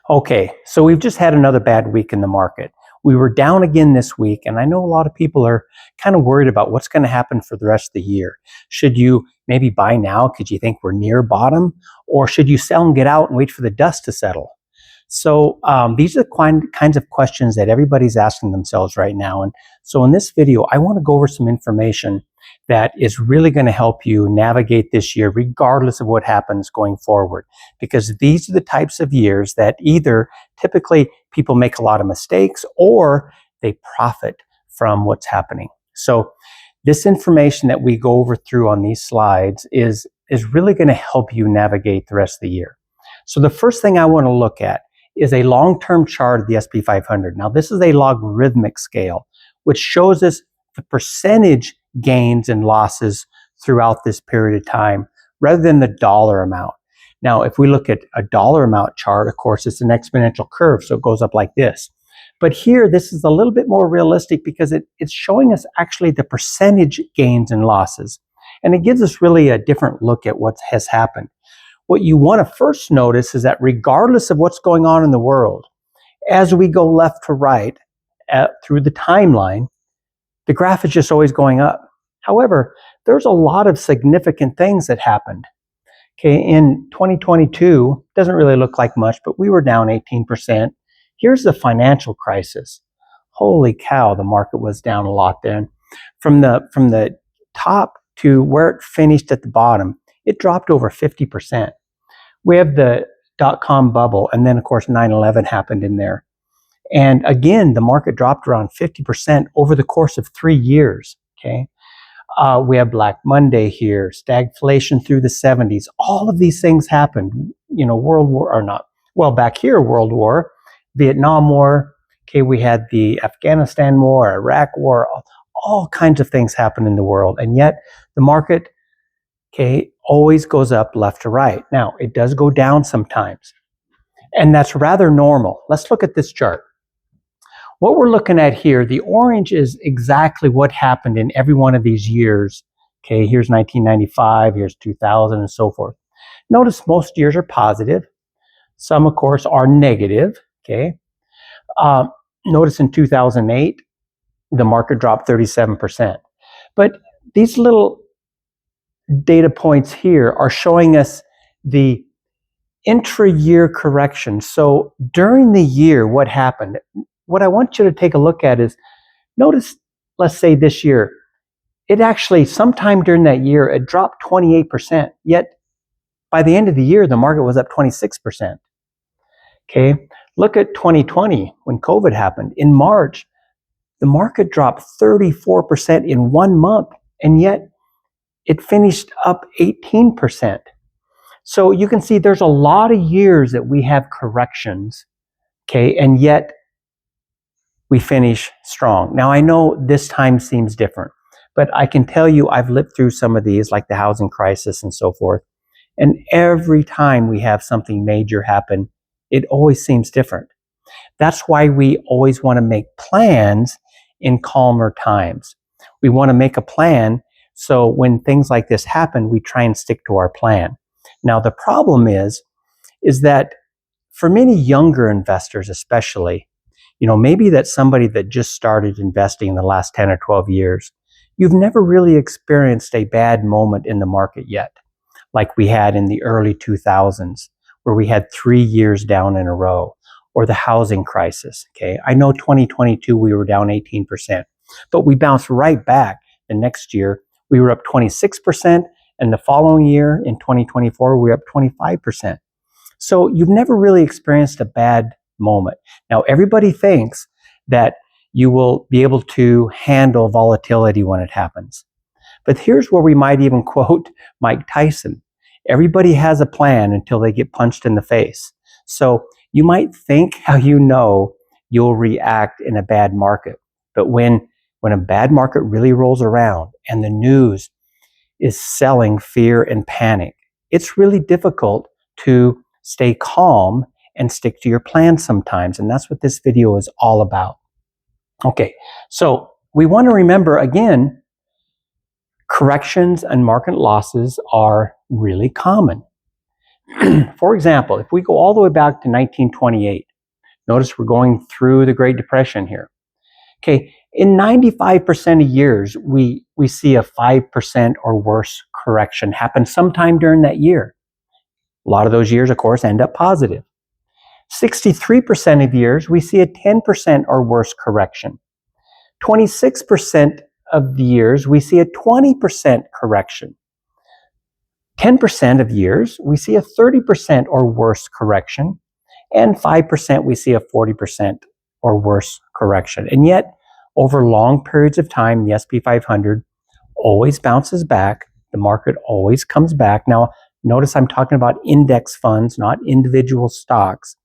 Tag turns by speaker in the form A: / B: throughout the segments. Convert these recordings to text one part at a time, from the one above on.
A: Okay, so we've just had another bad week in the market. We were down again this week, and I know a lot of people are kind of worried about what's going to happen for the rest of the year. Should you maybe buy now because you think we're near bottom, or should you sell and get out and wait for the dust to settle? So these are the kinds of questions that everybody's asking themselves right now. And so in this video, I want to go over some information that is really going to help you navigate this year, regardless of what happens going forward. Because these are the types of years that either typically people make a lot of mistakes or they profit from what's happening. So this information that we go over through on these slides is really going to help you navigate the rest of the year. So the first thing I want to look at is a long-term chart of the S&P 500. Now, this is a logarithmic scale, which shows us the percentage gains and losses throughout this period of time, rather than the dollar amount. Now, if we look at a dollar amount chart, of course, it's an exponential curve, so it goes up like this. But here, this is a little bit more realistic because it's showing us actually the percentage gains and losses. And it gives us really a different look at what has happened. What you want to first notice is that regardless of what's going on in the world, as we go left to right through the timeline, the graph is just always going up. However, there's a lot of significant things that happened. Okay, in 2022, doesn't really look like much, but we were down 18%. Here's the financial crisis. Holy cow, the market was down a lot then. From the top to where it finished at the bottom, it dropped over 50%. We have the dot-com bubble, and then of course 9/11 happened in there. And again, the market dropped around 50% over the course of 3 years. Okay, we have Black Monday here, stagflation through the 70s. All of these things happened. You know, World War, or not, well, back here, World War, Vietnam War. Okay, we had the Afghanistan War, Iraq War, all kinds of things happen in the world. And yet the market, okay, always goes up left to right. Now, it does go down sometimes, and that's rather normal. Let's look at this chart. What we're looking at here, the orange is exactly what happened in every one of these years. Okay, here's 1995, here's 2000, and so forth. Notice most years are positive. Some, of course, are negative. Okay. Notice in 2008, the market dropped 37%. But these little data points here are showing us the intra-year corrections. So during the year, what happened? What I want you to take a look at is, notice, let's say this year, it actually, sometime during that year, it dropped 28%. Yet by the end of the year, the market was up 26%. Okay, look at 2020 when COVID happened. In March, the market dropped 34% in 1 month, and yet it finished up 18%. So you can see there's a lot of years that we have corrections, okay, and yet we finish strong. Now, I know this time seems different, but I can tell you I've lived through some of these, like the housing crisis and so forth, and every time we have something major happen, it always seems different. That's why we always want to make plans in calmer times. We want to make a plan so when things like this happen, we try and stick to our plan. Now, the problem is that for many younger investors especially, you know, maybe that's somebody that just started investing in the last 10 or 12 years, you've never really experienced a bad moment in the market yet, like we had in the early 2000s, where we had 3 years down in a row, or the housing crisis. Okay, I know 2022 we were down 18%, but we bounced right back. The next year we were up 26%, and the following year in 2024 we were up 25%. So you've never really experienced a bad moment. Now, everybody thinks that you will be able to handle volatility when it happens. But here's where we might even quote Mike Tyson. Everybody has a plan until they get punched in the face. So you might think how you know you'll react in a bad market. But when a bad market really rolls around and the news is selling fear and panic, it's really difficult to stay calm and stick to your plan sometimes. And that's what this video is all about. Okay, so we want to remember again, corrections and market losses are really common. For example, if we go all the way back to 1928, notice we're going through the Great Depression here. Okay, in 95% of years, we see a 5% or worse correction happen sometime during that year. A lot of those years, of course, end up positive. 63% of years, we see a 10% or worse correction. 26% of the years, we see a 20% correction. 10% of years, we see a 30% or worse correction. And 5%, we see a 40% or worse correction. And yet, over long periods of time, the S&P 500 always bounces back. The market always comes back. Now, notice I'm talking about index funds, not individual stocks.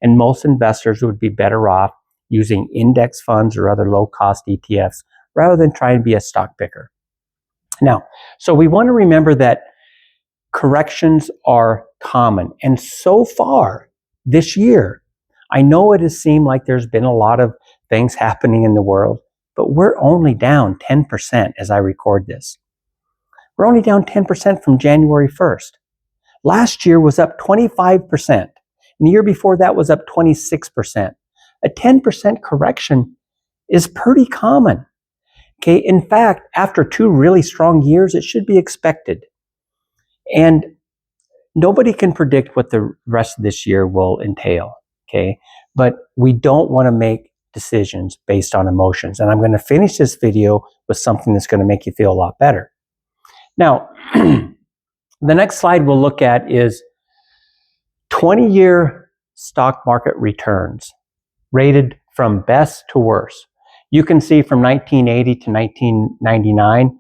A: And most investors would be better off using index funds or other low-cost ETFs rather than trying to be a stock picker. Now, so we want to remember that corrections are common. And so far this year, I know it has seemed like there's been a lot of things happening in the world, but we're only down 10% as I record this. We're only down 10% from January 1st. Last year was up 25%. And the year before that was up 26%. A 10% correction is pretty common. Okay, in fact, after 2 really strong years, it should be expected. And nobody can predict what the rest of this year will entail. Okay, but we don't want to make decisions based on emotions. And I'm going to finish this video with something that's going to make you feel a lot better. Now, the next slide we'll look at is 20-year stock market returns, rated from best to worst. You can see from 1980 to 1999,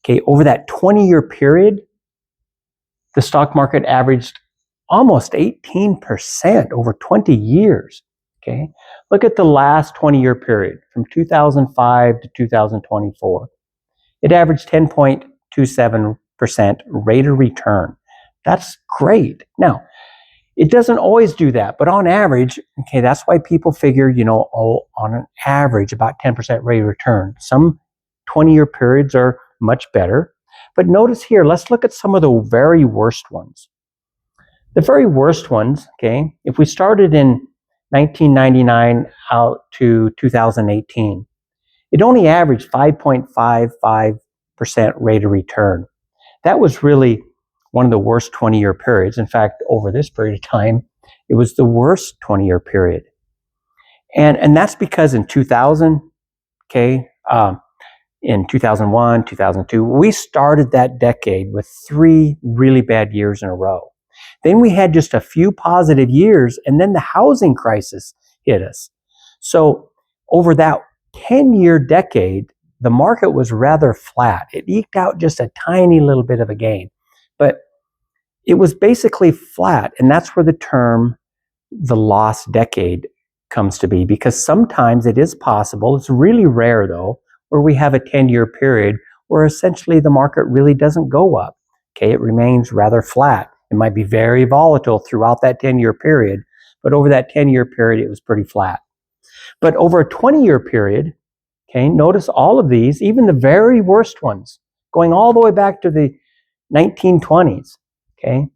A: okay, over that 20-year period, the stock market averaged almost 18% over 20 years. Okay, look at the last 20-year period from 2005 to 2024. It averaged 10.27% rate of return. That's great. Now, it doesn't always do that, but on average, okay, that's why people figure, on an average about 10% rate of return. Some 20-year periods are much better. But notice here, let's look at some of the very worst ones. The very worst ones, okay, if we started in 1999 out to 2018, it only averaged 5.55% rate of return. That was really one of the worst 20-year periods. In fact, over this period of time, it was the worst 20-year period. And that's because in 2000, okay, in 2001, 2002, we started that decade with 3 really bad years in a row. Then we had just a few positive years, and then the housing crisis hit us. So over that 10-year decade, the market was rather flat. It eked out just a tiny little bit of a gain, but it was basically flat. And that's where the term the lost decade comes to be, because sometimes it is possible, it's really rare though, where we have a 10-year period where essentially the market really doesn't go up. Okay, it remains rather flat. It might be very volatile throughout that 10-year period, but over that 10-year period, it was pretty flat. But over a 20-year period, okay, notice all of these, even the very worst ones, going all the way back to the 1920s, okay,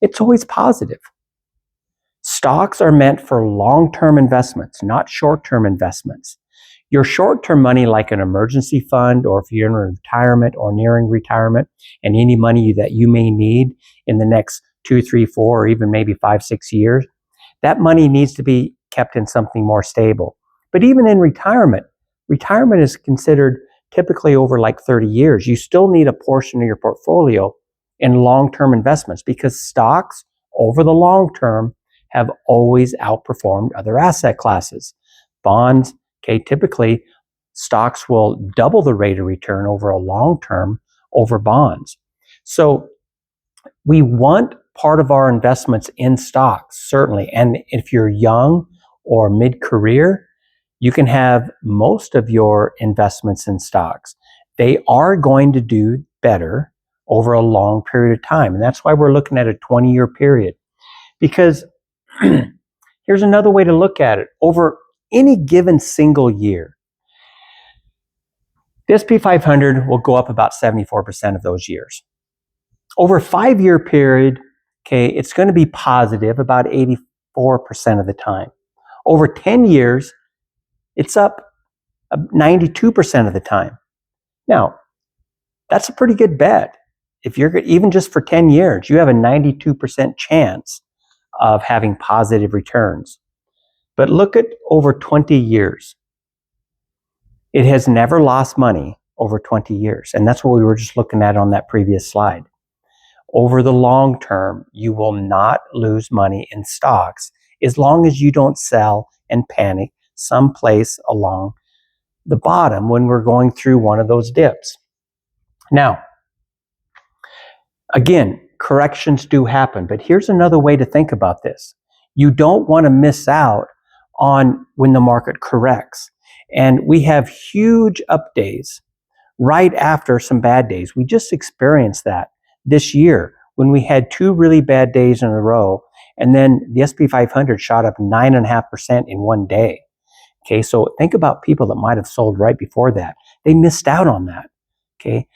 A: it's always positive. Stocks are meant for long-term investments, not short-term investments. Your short-term money, like an emergency fund, or if you're in retirement or nearing retirement, and any money that you may need in the next 2, 3, 4, or even maybe 5, 6 years, that money needs to be kept in something more stable. But even in retirement is considered typically over like 30 years. You still need a portion of your portfolio in long-term investments, because stocks over the long term have always outperformed other asset classes. Bonds, okay, typically stocks will double the rate of return over a long term over bonds. So we want part of our investments in stocks, certainly. And if you're young or mid-career, you can have most of your investments in stocks. They are going to do better over a long period of time. And that's why we're looking at a 20-year period. Because here's another way to look at it. Over any given single year, the S&P 500 will go up about 74% of those years. Over a 5-year period, okay, it's going to be positive about 84% of the time. Over 10 years, it's up 92% of the time. Now, that's a pretty good bet. If you're even just for 10 years, you have a 92% chance of having positive returns. But look at over 20 years. It has never lost money over 20 years. And that's what we were just looking at on that previous slide. Over the long term, you will not lose money in stocks as long as you don't sell and panic someplace along the bottom when we're going through one of those dips. Now, again, corrections do happen, but here's another way to think about this. You don't want to miss out on when the market corrects. And we have huge up days right after some bad days. We just experienced that this year when we had 2 really bad days in a row, and then the S&P 500 shot up 9.5% in one day. Okay, so think about people that might have sold right before that. They missed out on that. Okay,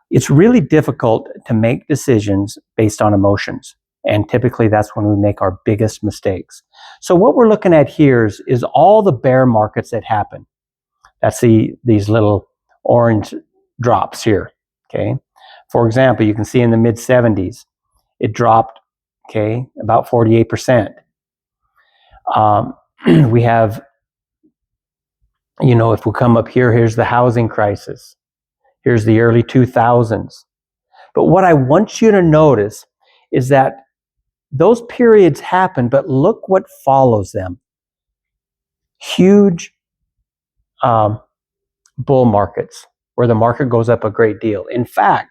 A: it's really difficult to make decisions based on emotions, and typically that's when we make our biggest mistakes. So what we're looking at here is all the bear markets that happen. That's these little orange drops here. Okay, for example, you can see in the mid 70s, it dropped, okay, about 48%. We have, if we come up here, here's the housing crisis. Here's the early 2000s. But what I want you to notice is that those periods happen, but look what follows them. Huge bull markets where the market goes up a great deal. In fact,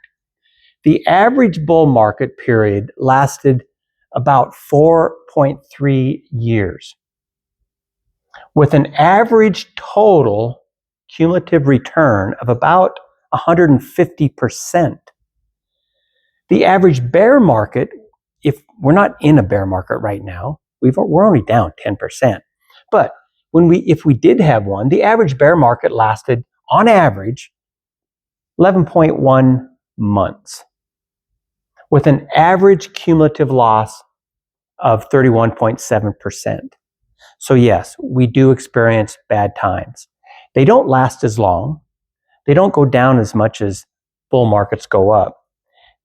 A: the average bull market period lasted about 4.3 years, with an average total cumulative return of about 150%. The average bear market, if we're not in a bear market right now, we're only down 10%. But if we did have one, the average bear market lasted, on average, 11.1 months, with an average cumulative loss of 31.7%. So yes, we do experience bad times. They don't last as long. They don't go down as much as bull markets go up.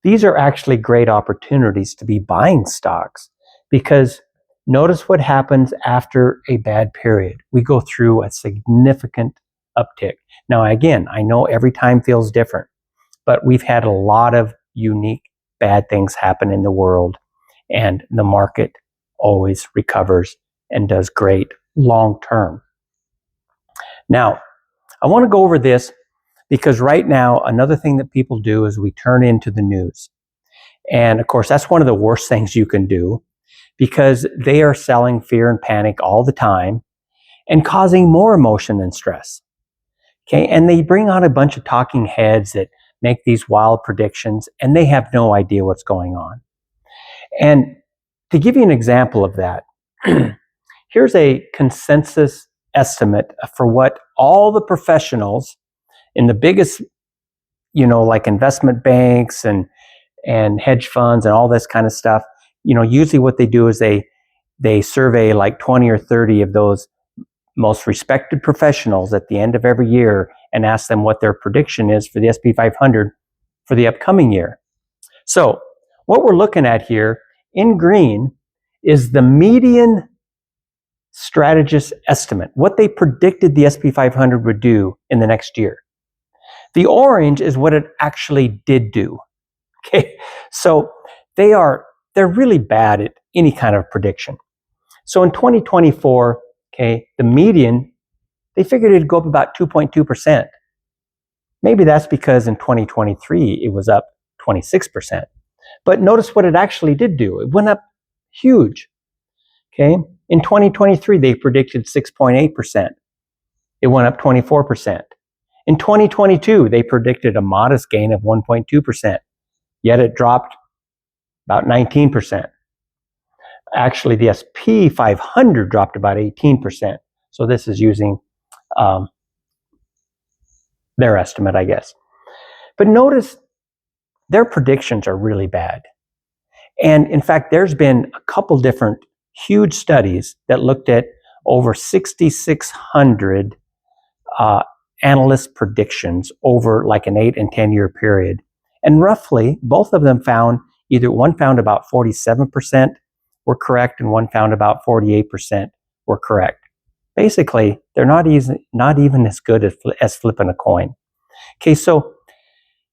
A: These are actually great opportunities to be buying stocks, because notice what happens after a bad period. We go through a significant uptick. Now, again, I know every time feels different, but we've had a lot of unique bad things happen in the world, and the market always recovers and does great long term. Now, I want to go over this because right now, another thing that people do is we turn into the news. And of course, that's one of the worst things you can do, because they are selling fear and panic all the time and causing more emotion and stress. Okay, and they bring on a bunch of talking heads that make these wild predictions, and they have no idea what's going on. And to give you an example of that, here's a consensus estimate for what all the professionals in the biggest, like investment banks and hedge funds and all this kind of stuff, usually what they do is they survey like 20 or 30 of those most respected professionals at the end of every year and ask them what their prediction is for the S&P 500 for the upcoming year. So what we're looking at here in green is the median strategist estimate, what they predicted the S&P 500 would do in the next year. The orange is what it actually did do. Okay, so they're really bad at any kind of prediction. So in 2024, okay, the median, they figured it'd go up about 2.2%. Maybe that's because in 2023 it was up 26%. But notice what it actually did do. It went up huge. Okay, in 2023 they predicted 6.8%. It went up 24%. In 2022 they predicted a modest gain of 1.2%. Yet it dropped about 19%. Actually, the S&P 500 dropped about 18%. So this is using their estimate, I guess. But notice their predictions are really bad. And in fact, there's been a couple different huge studies that looked at over 6,600 analyst predictions over like an 8 and 10 year period. And roughly, both of them found either one found about 47% were correct and one found about 48% were correct. Basically, they're not even as good as flipping a coin. Okay, so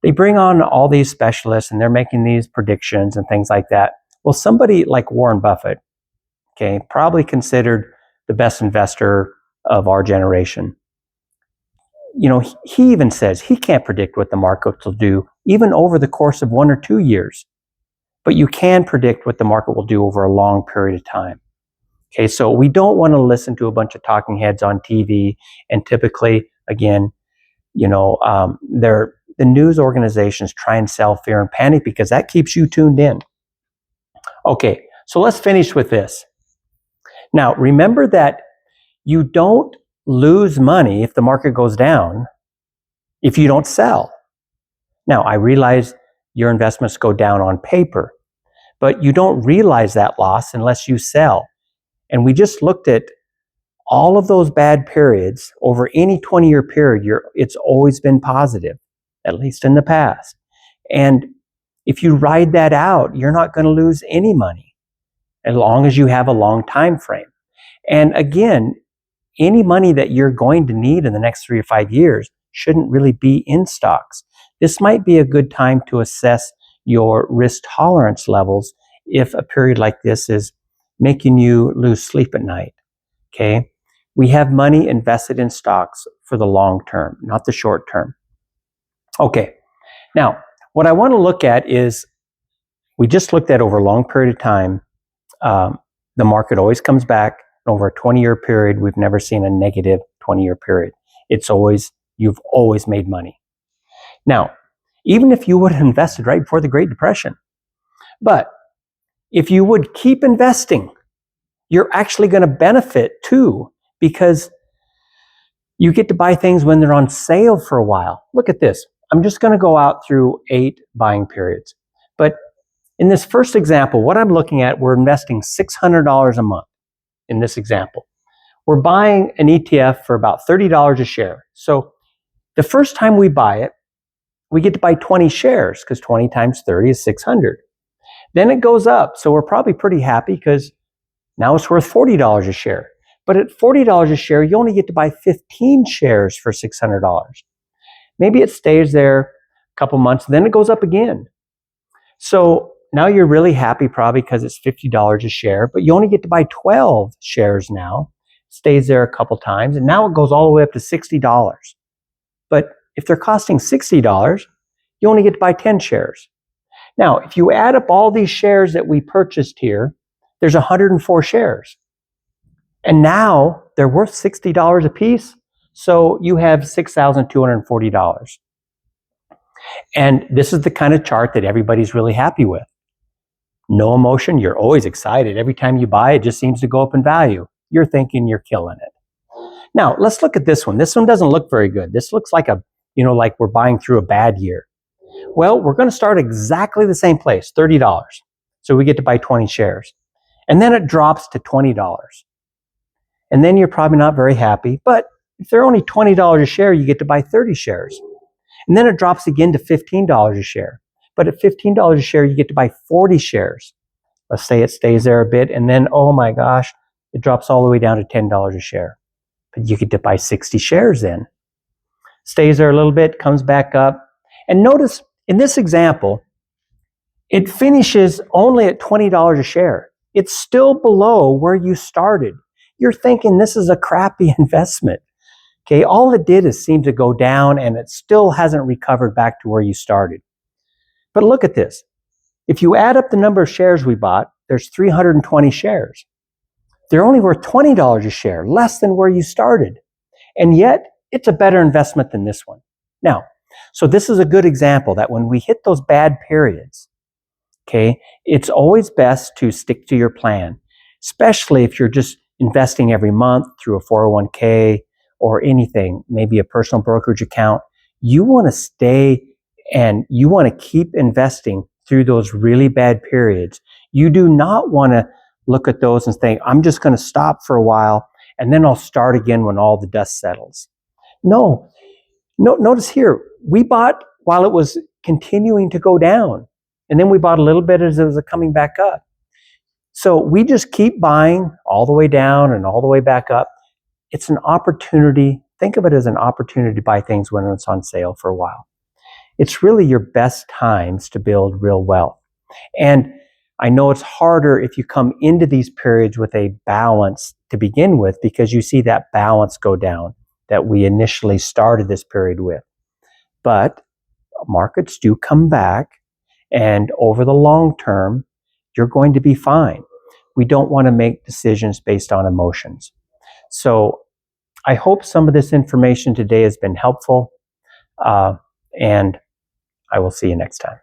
A: they bring on all these specialists and they're making these predictions and things like that. Well, somebody like Warren Buffett, okay, probably considered the best investor of our generation. You know, he even says he can't predict what the market will do even over the course of 1 or 2 years, but you can predict what the market will do over a long period of time. Okay, so we don't want to listen to a bunch of talking heads on TV, and typically, again, you know, the news organizations try and sell fear and panic because that keeps you tuned in. Okay, so let's finish with this. Now, remember that you don't lose money if the market goes down if you don't sell. Now, I realize your investments go down on paper, but you don't realize that loss unless you sell. And we just looked at all of those bad periods over any 20-year period. It's always been positive, at least in the past. And if you ride that out, you're not going to lose any money as long as you have a long time frame. And again, any money that you're going to need in the next 3 or 5 years shouldn't really be in stocks. This might be a good time to assess your risk tolerance levels if a period like this is making you lose sleep at night. Okay? We have money invested in stocks for the long term, not the short term. Okay. Now, what I want to look at is, we just looked at over a long period of time, the market always comes back. Over a 20-year period, we've never seen a negative 20-year period. You've always made money. Now, even if you would have invested right before the Great Depression, but if you would keep investing, you're actually going to benefit too, because you get to buy things when they're on sale for a while. Look at this. I'm just going to go out through 8 buying periods. But in this first example, what I'm looking at, we're investing $600 a month. In this example, we're buying an ETF for about $30 a share. So the first time we buy it, we get to buy 20 shares because 20 times 30 is 600. Then it goes up. So we're probably pretty happy because now it's worth $40 a share. But at $40 a share, you only get to buy 15 shares for $600. Maybe it stays there a couple months, then it goes up again. So now you're really happy probably because it's $50 a share, but you only get to buy 12 shares now. Stays there a couple times, and now it goes all the way up to $60. But if they're costing $60, you only get to buy 10 shares. Now, if you add up all these shares that we purchased here, there's 104 shares. And now they're worth $60 a piece, so you have $6,240. And this is the kind of chart that everybody's really happy with. No emotion, you're always excited. Every time you buy, it just seems to go up in value. You're thinking you're killing it. Now, let's look at this one. This one doesn't look very good. This looks like like we're buying through a bad year. Well, we're going to start exactly the same place, $30. So we get to buy 20 shares. And then it drops to $20. And then you're probably not very happy. But if they're only $20 a share, you get to buy 30 shares. And then it drops again to $15 a share. But at $15 a share, you get to buy 40 shares. Let's say it stays there a bit, and then, oh my gosh, it drops all the way down to $10 a share. But you get to buy 60 shares then. Stays there a little bit, comes back up. And notice, in this example, it finishes only at $20 a share. It's still below where you started. You're thinking this is a crappy investment. Okay, all it did is seem to go down, and it still hasn't recovered back to where you started. But look at this. If you add up the number of shares we bought, there's 320 shares. They're only worth $20 a share, less than where you started. And yet, it's a better investment than this one. Now, so this is a good example that when we hit those bad periods, okay, it's always best to stick to your plan, especially if you're just investing every month through a 401k or anything, maybe a personal brokerage account. You want to stay and you want to keep investing through those really bad periods. You do not want to look at those and think, I'm just going to stop for a while and then I'll start again when all the dust settles. No, notice here, we bought while it was continuing to go down, and then we bought a little bit as it was coming back up. So we just keep buying all the way down and all the way back up. It's an opportunity. Think of it as an opportunity to buy things when it's on sale for a while. It's really your best times to build real wealth. And I know it's harder if you come into these periods with a balance to begin with, because you see that balance go down that we initially started this period with. But markets do come back, and over the long term, you're going to be fine. We don't want to make decisions based on emotions. So I hope some of this information today has been helpful, and I will see you next time.